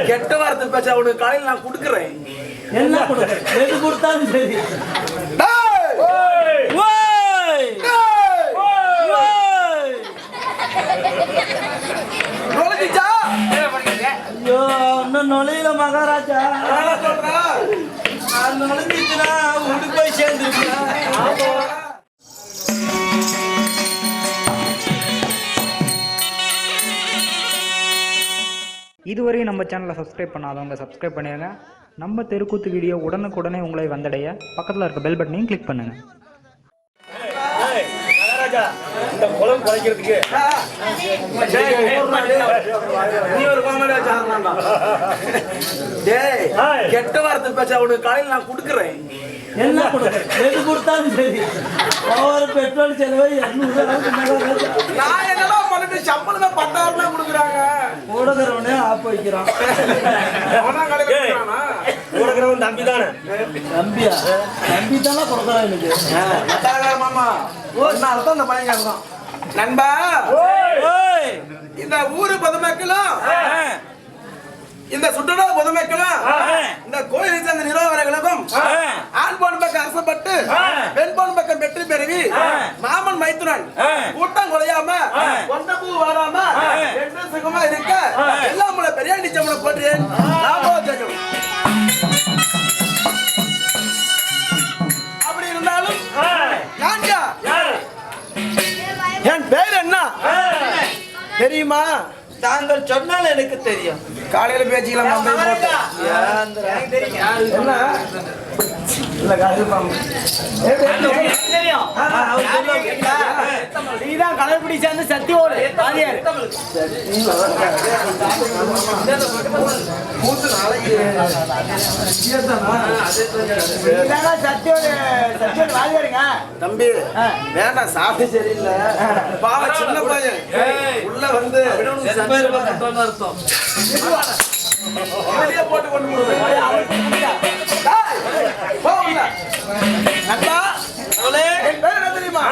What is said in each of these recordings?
கெட்ட வார்த்தை பேச்ச அவனுக்கு காலையில் நான் கொடுக்குறேன். என்ன கொடுக்குறேன்? எது கொடுத்தாலும் சரி. ஐயோ இன்னும் நுழையில மகாராஜா. நுழைஞ்சிச்சுன்னா உடுக்கு போய் சேர்ந்துருக்கேன். இதுவரை நம்ம சேனலை சப்ஸ்கிரைப் பண்ணாதவங்க சப்ஸ்கிரைப் பண்ணிடுங்க. நம்ம தெருக்கூத்து வீடியோ உடனுக்குடனே உங்களை வந்தடைய பக்கத்தில் இருக்க பெல் பட்டனையும் கிளிக் பண்ணுங்க. இந்த குளம் குறைக்கிறதுக்கு கெட்ட வார்த்தை பேச்ச அவனுக்கு காலையில் நான் கொடுக்குறேன். என்ன கொடுக்குறேன்? எது கொடுத்தாலும் சரி. ஒவ்வொரு பெட்ரோல் செலவு 200 நான் என்னதான் பண்ணிட்டு சம்பளம் 10,000 கொடுக்குறாங்க. ஓடுகிறவனே ஆப் வைக்கிறான். ஓடுகிறவன் தம்பி தானே. தம்பியா? தம்பி தானே கொடுக்குறான் எனக்கு. மாமா தான் இந்த பையன் தான் நண்பா. இந்த ஊரு பொதுமக்களும் இந்த சுற்றுலா பொதுமக்களும் இந்த கோயிலை சேர்ந்த நிர்வாகிகளுக்கும் ஆண்பான் பக்கம் அரசப்பட்டு பெண்பான் பக்கம் வெற்றி பெறுவி மாமன் மைத்துனன் கூட்டம் குறையாம கொண்ட பூ வாராம என்று சுகமா இருக்க எல்லாம் உள்ள பெரிய நிச்சயமுள்ள போன்றேன். அப்படி இருந்தாலும் என் பேர் என்ன தெரியுமா? தாங்கள் சொன்னால் எனக்கு தெரியும். காலையில பேச்சிக்கலாம். நீதான் கடைபிடி சேர்ந்து சத்தியோடு தம்பி வேண்டாம், சாப்பிட்டு சரியில்லை. பாவ சின்ன பையன் உள்ள வந்து போட்டு கொண்டு தெரியுமா?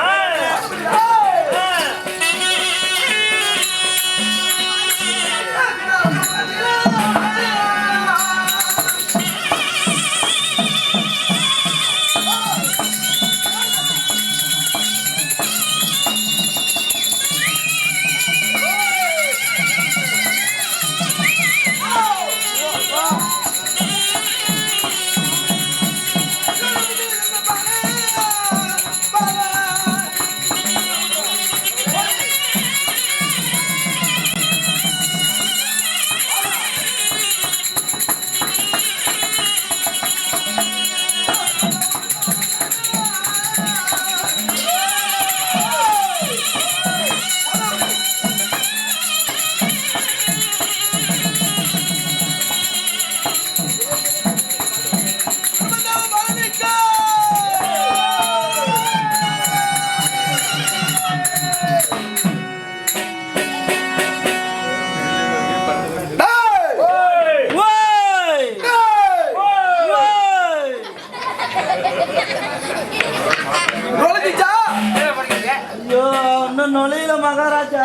நுழையில மகாராஜா.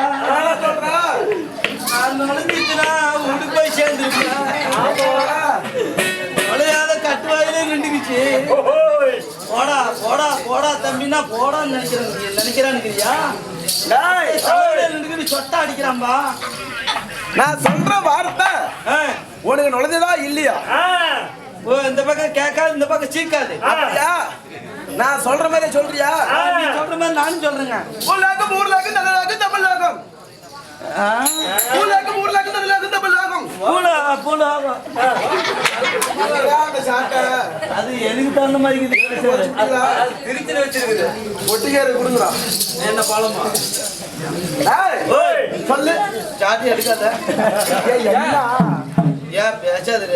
நுழைஞ்சிச்சுன்னா உடுக்கு போய் சேர்ந்துருக்கேன். நுழையாத கட்டுவாயிலே நின்றுக்குச்சு. போடா போடா போடா தம்பினா போடான்னு நினைக்கிறான்னுக்கிறியா? சொட்டா அடிக்கிறான்பா. நான் சொல்ற வார்த்தை உனக்கு நுழைஞ்சதா இல்லையா? ஓ இந்த பக்கம் கேட்காது, இந்த பக்கம் சீக்காது. நான் சொல்ற மாதிரி சொல்றியா? நீ சொல்ற மாதிரி நானும் சொல்றேங்க. ஊர்லாகம் ஊர்லாகம் நல்லலாகம் தமிழ்லாகம். ஊர்லாகம் ஊர்லாகம் நல்லலாகம் தமிழ்லாகம். அது எனக்கு தகுந்த மாதிரி திருச்சி வச்சிருக்குது. ஒட்டிக்காரு கொடுங்கடா. என்ன பாலமா? சொல்லு. சாட்டி எடுக்காத. ஏன் பேசாது?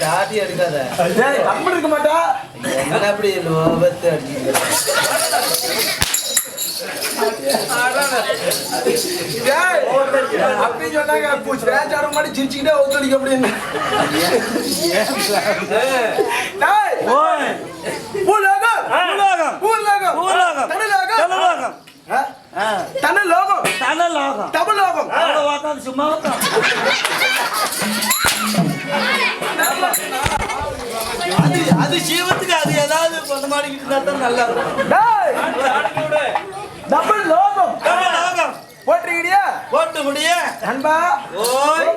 சாட்டி எடுக்காத. அப்படி இருக்க மாட்டா. என்ன அப்படி லோபத்து அடிக்க அப்படி சொன்னாங்க. பேச்சாட மாட்டி சிரிச்சுக்கிட்டே ஒத்துழைக்க அப்படின்னு. தனலோகம் தனலோகம் தபலோகம் அவ்வளவு உட்காந்து சும்மா உட்காந்து அது ஜீவத்துக்கு அது ஏதாவது கொண்டு மாடிக்கிட்டு இருந்தா தான் நல்லா இருக்கும். டபுள் லோகம் தனலோகம் போட்டுக்கிறியா போட்டு முடிய நண்பா ஓய்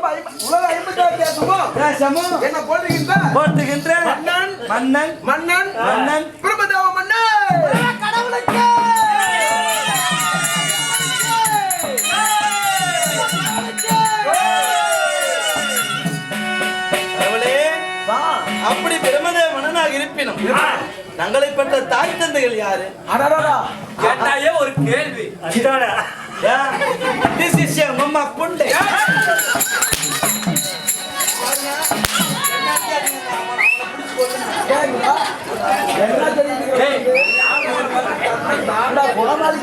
உலக 56 தேசமும் தேசமும் என்ன போட்டுக்கின்ற போட்டுகின்ற மன்னன் மன்னன் மன்னன் மன்னன் பிரபதேவ மன்னன் கடவுளுக்கு அப்படி பிரமதேவ மன்னனாக இருப்பினும் தங்களை பெற்ற தாய் தந்தைகள் யாரு? கேட்டாயே ஒரு கேள்வி. திஸ் இஸ் யர் மம்மா புண்டை.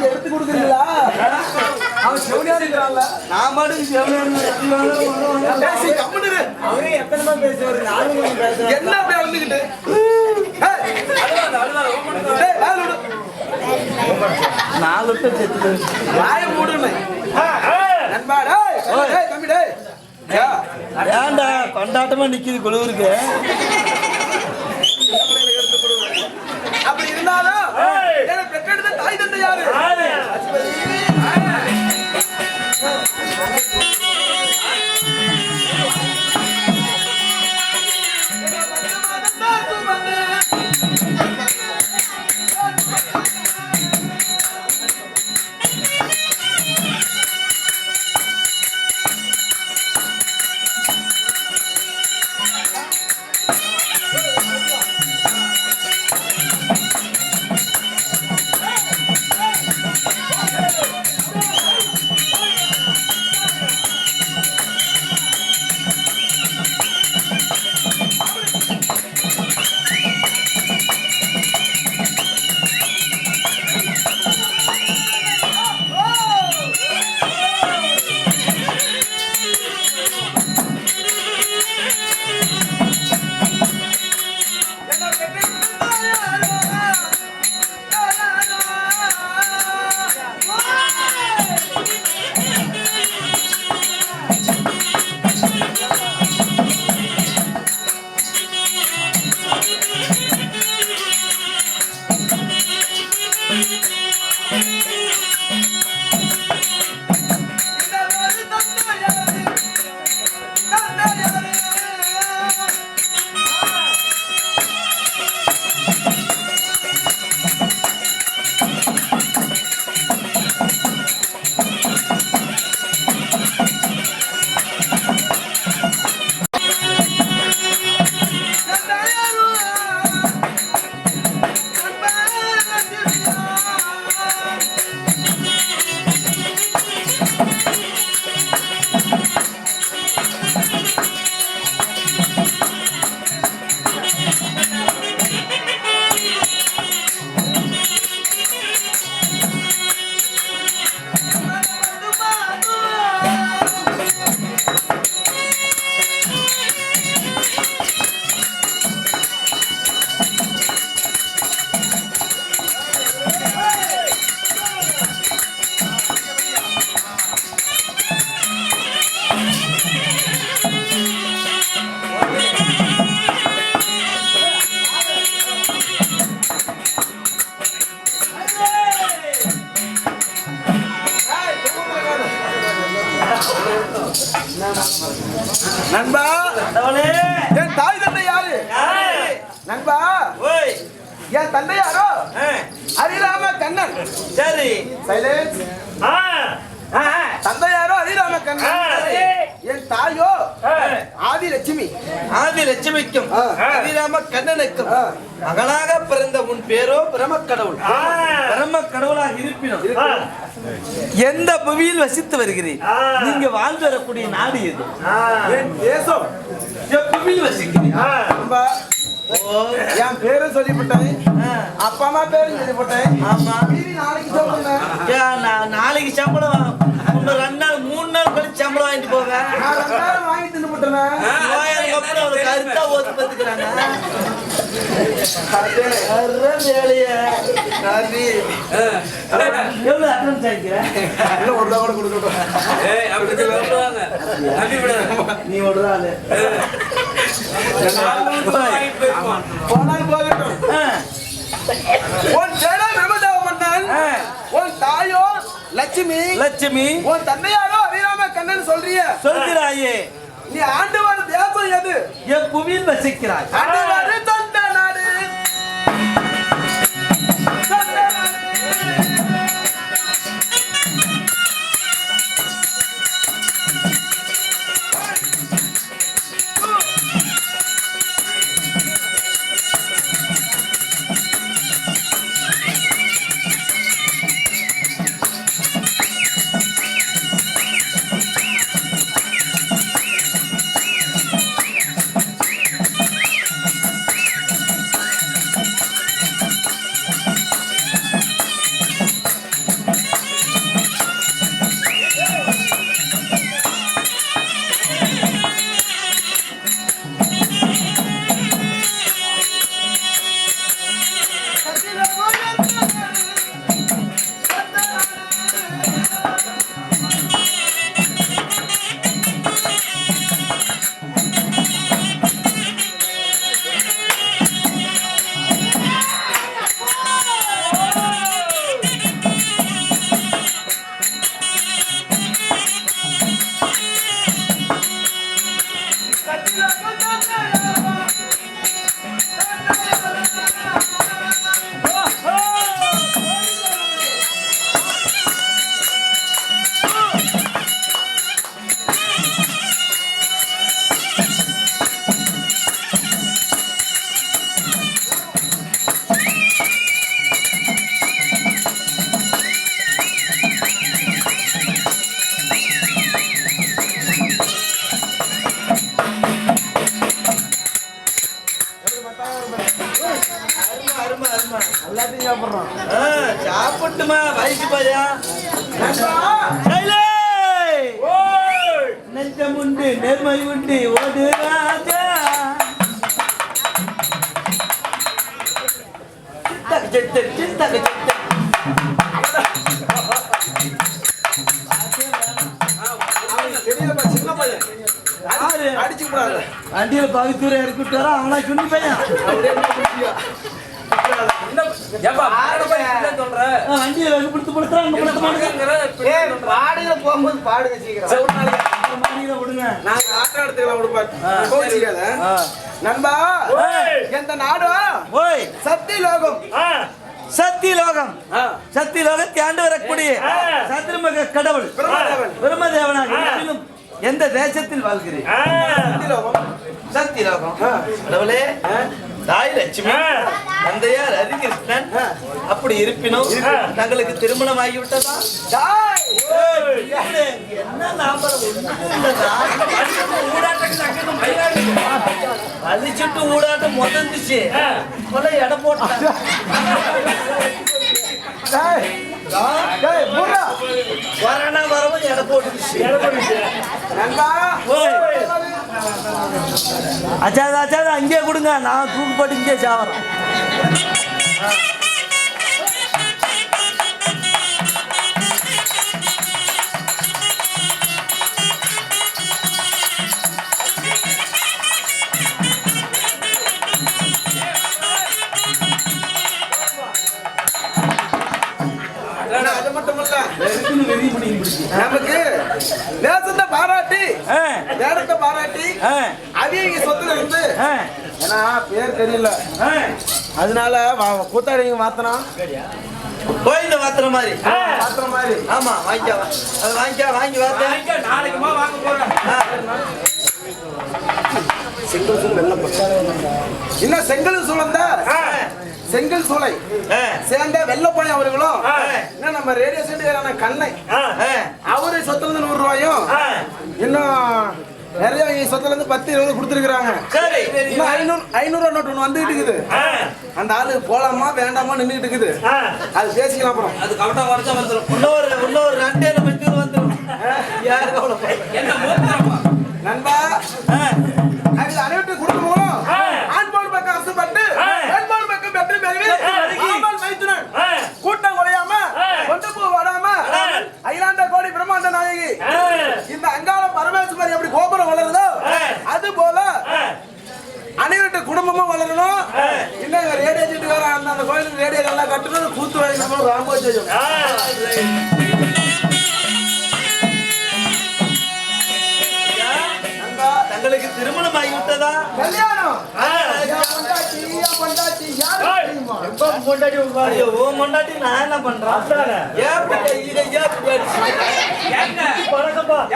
எடுத்து கொடுக்குறீங்களா அவன் செவனியா இருக்கிறான்ல நான் பாட்டுக்கு அவரே எத்தனை பேசுவாரு நானும் பேசுறேன் என்ன அப்படியே வந்துகிட்டு நாலு பேர் செத்து வாய மூடுமே நண்பா டேய் தம்பி டேய் ஏன்டா கொண்டாட்டமா நிக்குது குழுவுருக்கு. அப்படி இருந்தாலும் எனக்கு பெற்றெடுத்த தாய் தந்தை யாரு? நண்பா என் தாய் தந்தை யாரு? நண்பா என் தந்தை யாரோ ஹரிராம கண்ணன். சரி சைலன்ஸ். தந்தை யாரோ ஹரிராம கண்ணன். என் தாயோ ஆதி லட்சுமி. ஆதி லட்சுமிக்கும் ஹரிராம கண்ணனுக்கும் மகனாக பிறந்த உன் பேரோ பிரம கடவுள். பிரம கடவுளாக இருப்பினும் எந்த புவியில் வசித்து வருகிறேன்? நீங்க வாழ்ந்து வரக்கூடிய நாடு எது? என் தேசம். புவியில் வசிக்கிறேன். என் பேரும் சொல்லிவிட்டேன், அப்பா அம்மா பேரும் சொல்லிவிட்டேன். ஆமா, நாளைக்கு சொல்லுங்க. நாளைக்கு சம்பளம் 2 நாள் 3 நாள் கழிச்சு சம்பளம் வாங்கிட்டு போவேன். வாங்கி தின்னு போட்டேன். அப்புறம் கருத்தா ஓத்து பத்துக்கிறாங்க. எவ்வளவு அட்வான்ஸ் ஆகிக்கிறேன் இன்னும் ஒரு ரூபா கூட கொடுக்கட்டும். ஏய், அப்படி சொல்லுவாங்க. நம்பி விடாத. நீ விடுறாள் வாங்கிட்டு போயிருப்பான். போனால் போகட்டும். உன் சேனா பிரம்மதேவ மன்னன், உன் தாயோ லட்சுமி, லட்சுமி உன் தந்தையாரோ அபிராம கண்ணன் சொல்றிய. சொல்கிறாயே நீ ஆண்டு வர தேசம் எது? என் புவியில் வசிக்கிறாய். ஆண்டு வர சொந்த நாடு. சொந்த நாடு. எல்லாத்தையும் சாப்பிடுறோம். சாப்பிட்டுமா வயசு பையன் நெஞ்சம் உண்டு நேர்மை உண்டு ஓடு ராஜா சித்தக சித்தக தெரியலப்பா, சின்ன பையன் அடிச்சு கூடாது. வண்டியில பகுத்தூரை இறக்கிட்டு வர அவனா சுண்ணி பையன் ஏப்பா, என்ன சொல்ற? வண்டியில பிடித்து படுத்துறாங்க பாடுகிற போகும்போது பாடுங்க சீக்கிரம். மாடியில விடுங்க நாங்க ஆட்ட எடுத்துக்கலாம் விடுப்பா. கோச்சிக்காத. நண்பா, எந்த நாடு? ஓய் சக்தி லோகம். சத்தியலோகம் சத்தியலோகத்தை ஆண்டு வரக்கூடிய சத்திரமக கடவுள் பிரம்மதேவன். பிரம்மதேவனாக இருப்பினும் எந்த தேசத்தில் வாழ்கிறேன்? சக்தி லோகம். சத்தியலோகம் கடவுளே தாய் லட்சுமி தந்தையார் ஹரிகிருஷ்ணன் அப்படி இருப்பினும் தங்களுக்கு திருமணம் ஆகிவிட்டதா? தாய். என்ன லாபம் அழிச்சுட்டு ஊடாட்டம் முதந்துச்சு கொலை எடை போட்டான் டேய், டேய், புர்ரா. கொரோனா வரவும் எடை போட்டுச்சு நண்பா, அச்சாது அச்சாது அங்கேயே கொடுங்க நான் தூக்கு போட்டு இங்கே சாவறேன் அது மட்டுமல்ல, நமக்கு தேசத்தை பாராட்டி வேடத்தை பாராட்டி அவங்க சொத்துல இருந்து ஏன்னா பேர் தெரியல அதனால கூத்தாடிங்க மாத்தணும் கோயில மாத்திர மாதிரி மாத்திர மாதிரி. ஆமா வாங்கிக்க அது வாங்கிக்க வாங்கி வாங்க நாளைக்குமா வாங்க போறேன். செங்கல் சூளை வெள்ளம் இன்னும் செங்கல் சூழந்த செங்கல் சூளை சேர்ந்த வெள்ளப்பழி அவர்களும் இன்னும் நம்ம ரேடியோ சென்டரான கண்ணை அவரு சொத்துல இருந்து 100 ரூபாயும் இன்னும் நிறைய சொத்துல இருந்து 10-20 கொடுத்துருக்காங்க. இன்னும் 500 நோட்டு ஒண்ணு வந்துகிட்டு இருக்குது. அந்த ஆளு போலாமா வேண்டாமா நின்றுட்டு இருக்குது. அது பேசிக்கலாம் அப்புறம். அது கவட்டா வரச்சா வந்துடும். இன்னொரு 2 மணிக்கு வந்துடும். யாரு கவலை என்ன மூத்தரப்பா நண்பா, அதில் அனைவருக்கு கொடுக்கணும். ஆண் போல் பக்கம் அரசுப்பட்டு செய்யும். நண்பா, தங்களுக்கு திருமணம் ஆகிவிட்டதா? கல்யாணம் என் பொண்டாட்டி, என் பொண்டாட்டி யாருக்கு தெரியுமா? ஐயோ, உன் பொண்டாட்டி நான் என்ன பண்றேன்? ஏன் பிள்ளை இதை ஏன் பிள்ளை அடிச்சு? ஏங்க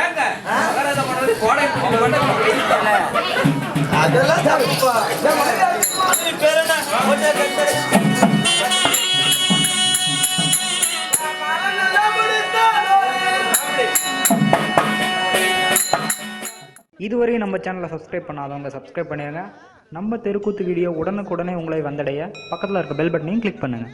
ஏங்க மகராஜா பண்றது கோடை பிடிக்க மாட்டேன் வெயில்ல. அதெல்லாம் தப்புப்பா. என் மனைவி அது பேர் என்ன? கொஞ்சம் கட்டு. இதுவரையும் நம்ம சேனலை சப்ஸ்கிரைப் பண்ணாதவங்க சப்ஸ்கிரைப் பண்ணிடுங்க. நம்ம தெருக்கூத்து வீடியோ உடனுக்குடனே உங்களை வந்தடைய பக்கத்தில் இருக்க பெல் பட்டனையும் கிளிக் பண்ணுங்கள்.